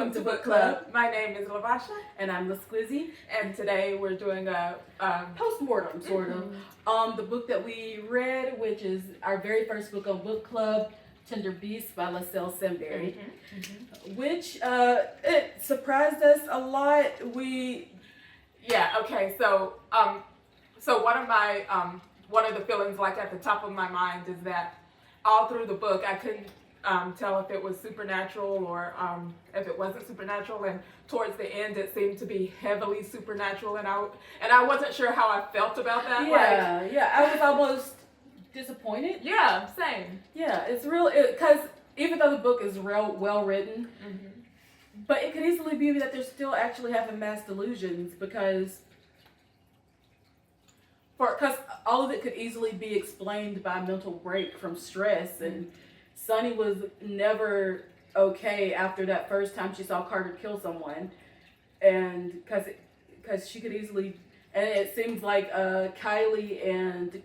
Welcome to Book Club. My name is Lavasha. And I'm the Squizzy. And today we're doing a post-mortem, sort of, on the book that we read, which is our very first book on Book Club, Tender Beasts by Liselle Sambury, which it surprised us a lot. So one of the feelings like at the top of my mind is that all through the book I couldn't tell if it was supernatural or if it wasn't supernatural, and towards the end it seemed to be heavily supernatural, and I wasn't sure how I felt about that. I was almost disappointed. Yeah, same. Yeah, it's real, because even though the book is real well written, but it could easily be that they're still actually having mass delusions, because all of it could easily be explained by mental break from stress. And Sunny was never okay after that first time she saw Carter kill someone, and because she could easily, and it seems like Kylie and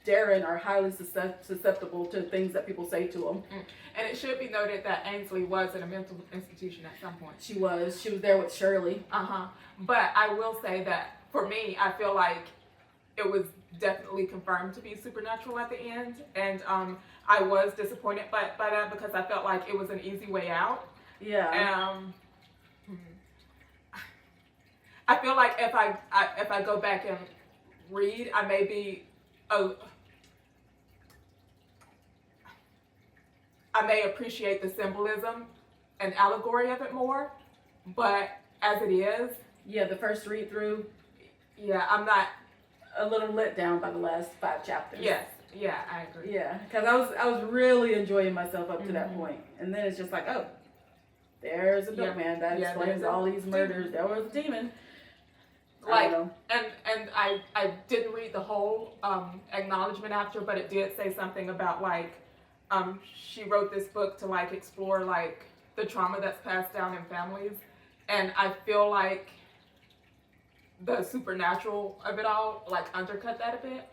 Darren are highly susceptible to things that people say to them. And it should be noted that Ainsley was in a mental institution at some point. She was there with Shirley. But I will say that for me, I feel like it was definitely confirmed to be supernatural at the end, and I was disappointed by that, because I felt like it was an easy way out. Yeah. I feel like if I go back and read, I may be I may appreciate the symbolism and allegory of it more, but as it is, the first read through, I'm not a little let down by the last 5 chapters. Yes, I agree. Yeah, because I was really enjoying myself up to that point, and then it's just like, oh, there's a milkman that explains all these murders. There was a demon. And I didn't read the whole acknowledgement after, but it did say something about she wrote this book to explore the trauma that's passed down in families, and I feel like the supernatural of it all undercut that a bit.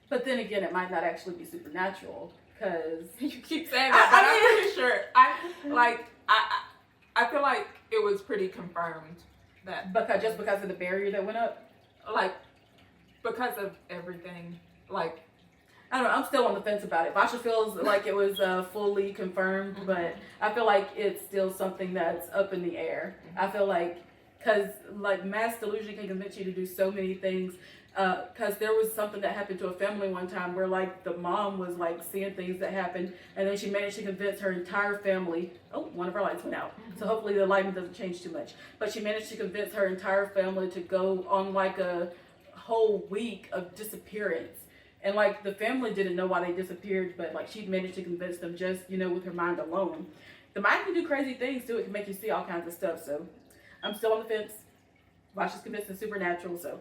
But then again, it might not actually be supernatural, because you keep saying that, but I'm pretty sure I feel like it was pretty confirmed that because of the barrier that went up, because of everything, I don't know. I'm still on the fence about it. Basha feels like it was fully confirmed, but I feel like it's still something that's up in the air. I feel like, because mass delusion can convince you to do so many things. Because there was something that happened to a family one time where the mom was seeing things that happened, and then she managed to convince her entire family. Oh, one of our lights went out, so hopefully the lighting doesn't change too much. But she managed to convince her entire family to go on a whole week of disappearance, and the family didn't know why they disappeared, but she managed to convince them just with her mind alone. The mind can do crazy things too. It can make you see all kinds of stuff. So I'm still on the fence. Watch is convinced it's supernatural. So.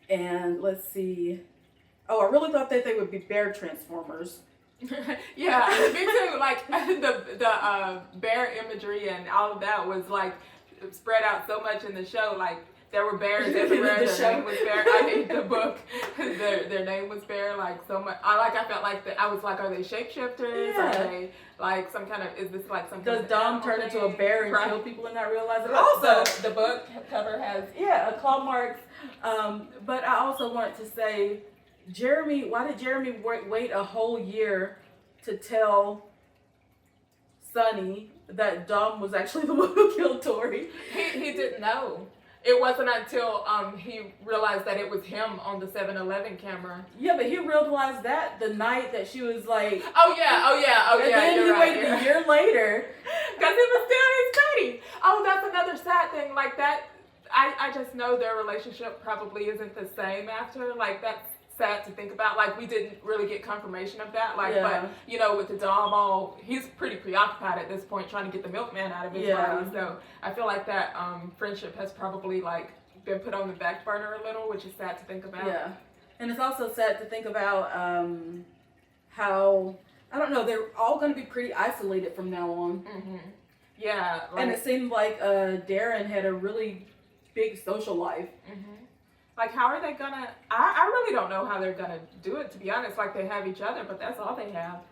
And let's see. Oh, I really thought that they would be bear transformers. Yeah, me too. The bear imagery and all of that was spread out so much in the show. There were bears everywhere. Their name was Bear. The book, their name was Bear. So much. I felt I was are they shapeshifters? Yeah. Are they some kind of? Is this some? Does Dom turn into a bear and kill people and not realize it? Also, the book cover has a claw mark. But I also wanted to say, why did Jeremy wait a whole year to tell Sunny that Dom was actually the one who killed Tori? He didn't know. It wasn't until he realized that it was him on the 7-Eleven camera. Yeah, but he realized that the night that she was like... Oh yeah. And then he waited a year later. Because he was still his buddy. Oh, that's another sad thing. That, I just know their relationship probably isn't the same after. That's sad to think about. We didn't really get confirmation of that. But, with the Dom, he's pretty preoccupied at this point trying to get the milkman out of his body. So I feel like that friendship has probably been put on the back burner a little, which is sad to think about. Yeah. And it's also sad to think about how, I don't know, they're all going to be pretty isolated from now on. Yeah. And it seemed like Darren had a really big social life. How are they gonna? I really don't know how they're gonna do it, to be honest. They have each other, but that's all they have.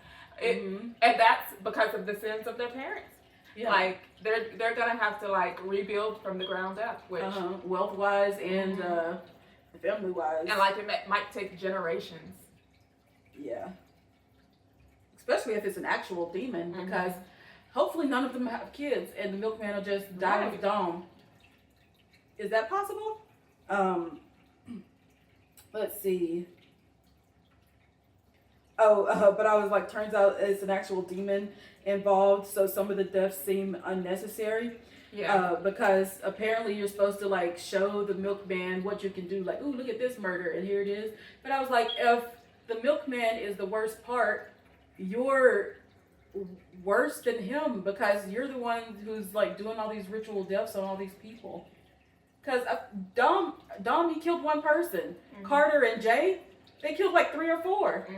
And that's because of the sins of their parents. Yeah. Like they're gonna have to like rebuild from the ground up, which wealth wise and family wise, and like it might take generations. Yeah. Especially if it's an actual demon, because hopefully none of them have kids and the milkman will just die with Dom. Is that possible? Let's see. But I was like, turns out it's an actual demon involved, so some of the deaths seem unnecessary. Yeah. Because apparently you're supposed to like show the milkman what you can do, like, ooh, look at this murder, and here it is. But I was like, if the milkman is the worst part, you're worse than him, because you're the one who's like doing all these ritual deaths on all these people. Because Dom, he killed one person. Carter and Jay, they killed like 3 or 4.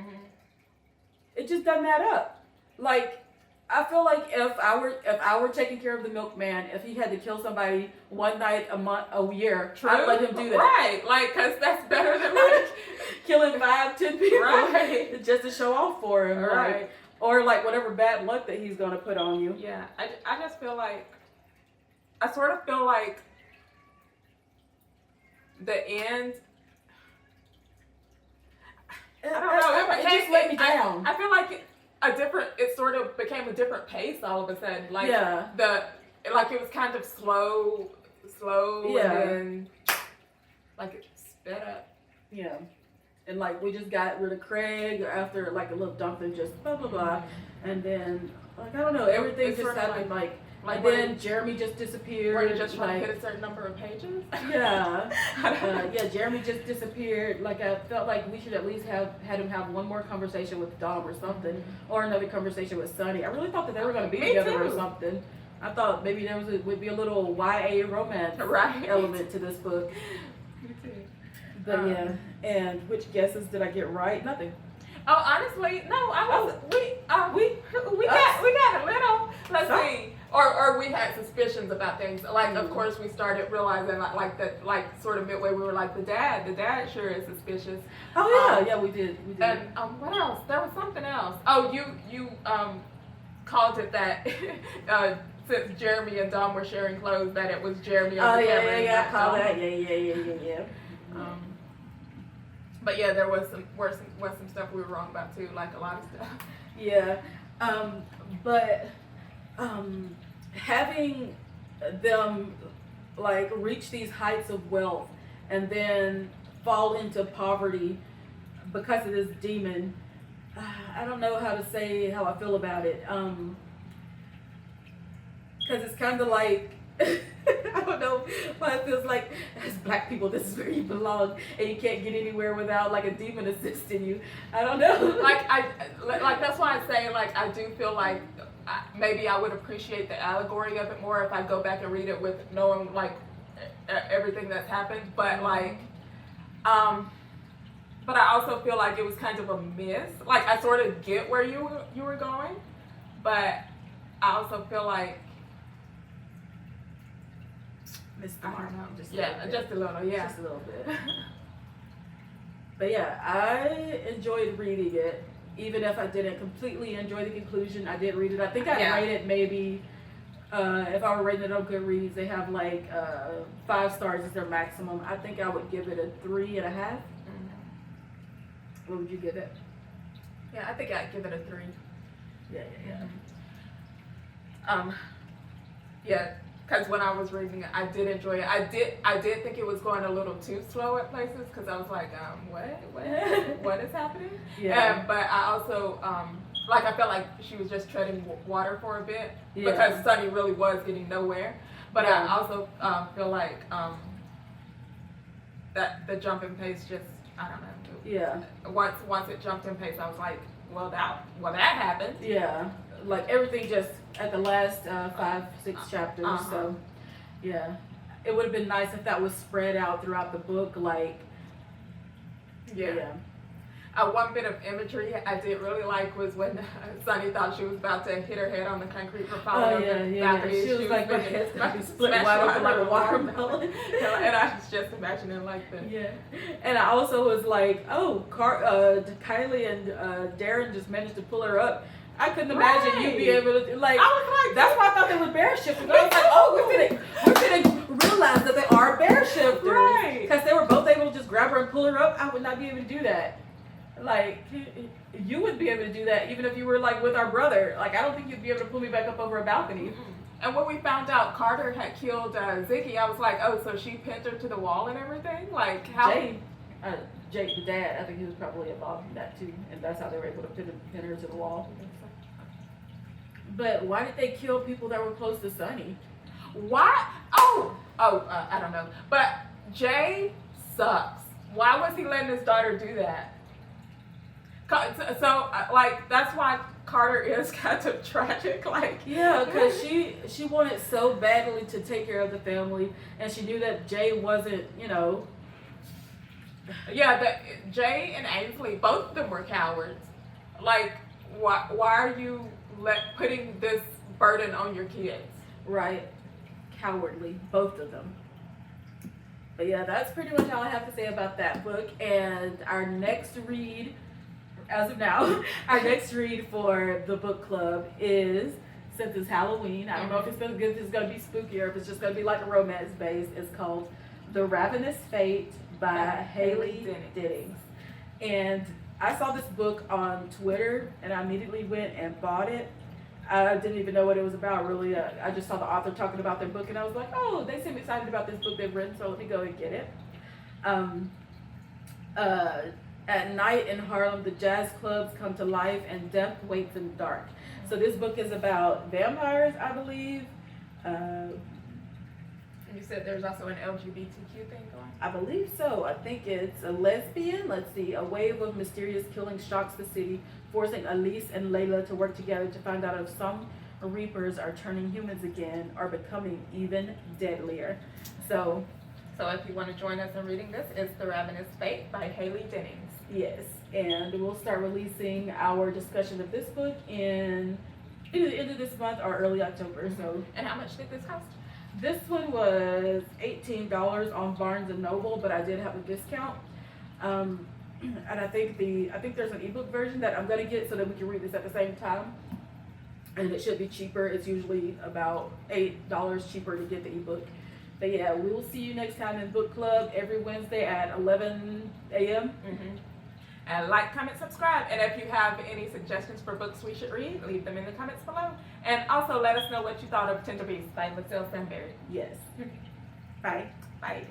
It just doesn't add up. Like, I feel like if I were taking care of the milkman, if he had to kill somebody one night, a month, a year, I'd let him do that. Right, like, because that's better than like killing 5, 10 people, right? Just to show off for him, right? Like, or like whatever bad luck that he's gonna put on you. Yeah, I just feel like, I sort of feel like the end. I don't know. It just let me down. I feel like it sort of became a different pace all of a sudden. Like like it was kind of slow, and then like it sped up. Yeah. And like we just got rid of Craig after like a little dump and just blah blah blah. And then like I don't know, everything just happened like and then Jeremy just disappeared. Were you just trying to hit a certain number of pages? Yeah. Jeremy just disappeared. Like I felt like we should at least had him have one more conversation with Dom or something, or another conversation with Sonny. I really thought that they were going to be together or something. I thought maybe there would be a little YA romance element to this book. Me too. But yeah, and which guesses did I get right? Nothing. Oh, honestly, no. I was we got a little. Let's see. Or we had suspicions about things. Like, of course, we started realizing, like sort of midway, we were like, the dad sure is suspicious. Oh, yeah, we did. And what else? There was something else. Oh, you called it that, since Jeremy and Dom were sharing clothes, that it was Jeremy on the camera. Yeah, I called that. Yeah. But yeah, there was some stuff we were wrong about too, like a lot of stuff. Yeah, but having them like reach these heights of wealth and then fall into poverty because of this demon, I don't know how to say how I feel about it. Because it's kind of like I don't know why it feels like as black people this is where you belong and you can't get anywhere without like a demon assisting you. I don't know. Like that's why I say like I do feel like maybe I would appreciate the allegory of it more if I go back and read it with knowing like everything that's happened. But like, but I also feel like it was kind of a miss. Like I sort of get where you were going, but I also feel like missed the mark. Just a little, yeah. Just a little bit. But yeah, I enjoyed reading it. Even if I didn't completely enjoy the conclusion, I did read it. I think I'd rate it maybe, if I were rating it on Goodreads, they have like 5 stars is their maximum. I think I would give it a 3.5. Mm-hmm. What would you give it? Yeah, I think I'd give it a 3. Yeah. Yeah, because when I was reading it, I did enjoy it. I did think it was going a little too slow at places because I was like, what is happening? Yeah. But I also, like I felt like she was just treading water for a bit because Sunny really was getting nowhere. But I also feel like that the jump in pace just, I don't know. Yeah. Once it jumped in pace, I was like, well that happened. Yeah. Like everything just at the last 5, 6 chapters. So yeah, it would have been nice if that was spread out throughout the book. Like one bit of imagery I did really like was when Sunny thought she was about to hit her head on the concrete for falling over the balcony. She was like, my head's gonna be split wide open like a watermelon. And I was just imagining like that. Yeah. And I also was like, oh, Kylie and Darren just managed to pull her up. I couldn't imagine you'd be able to like. I was like, that's why I thought they were bear shifters. I was like, oh, we're gonna realize that they are bear shifters, right? Because they were both able to just grab her and pull her up. I would not be able to do that. Like, you would be able to do that even if you were like with our brother. Like, I don't think you'd be able to pull me back up over a balcony. Mm-hmm. And when we found out Carter had killed Ziggy, I was like, oh, so she pinned her to the wall and everything? Like, how? Jake, the dad, I think he was probably involved in that too, and that's how they were able to pin her to the wall. But why did they kill people that were close to Sonny? Why? I don't know. But Jay sucks. Why was he letting his daughter do that? So, like, that's why Carter is kind of tragic. Like, yeah, because she wanted so badly to take care of the family, and she knew that Jay wasn't, you know. Yeah, that Jay and Ainsley, both of them were cowards. Like, why are you putting this burden on your kids? Right, cowardly, both of them. But yeah, that's pretty much all I have to say about that book. And our next read, as of now, our next read for the book club is, since it's Halloween, I don't know if it's going to be spooky or if it's just going to be like a romance base. It's called The Ravenous Fate by Haley Dinnings. And I saw this book on Twitter and I immediately went and bought it. I didn't even know what it was about, really. I just saw the author talking about their book, and I was like, oh, they seem excited about this book they've written, so let me go and get it. At night in Harlem, the jazz clubs come to life, and death waits in the dark. So this book is about vampires, I believe. You said there's also an LGBTQ thing going? I believe so. I think it's a lesbian. Let's see. A wave of mysterious killing shocks the city, forcing Elise and Layla to work together to find out if some reapers are turning humans again or becoming even deadlier. So if you want to join us in reading this, it's The Ravenous Fate by Haley Dinnings. Yes, and we'll start releasing our discussion of this book in either the end of this month or early October. So, and how much did this cost? This one was $18 on Barnes and Noble, but I did have a discount. And I think there's an ebook version that I'm gonna get so that we can read this at the same time. And it should be cheaper. It's usually about $8 cheaper to get the ebook. But yeah, we will see you next time in book club every Wednesday at 11 a.m. And like, comment, subscribe. And if you have any suggestions for books we should read, leave them in the comments below. And also let us know what you thought of Tender Beasts by Liselle Sambury. Yes. Bye. Bye.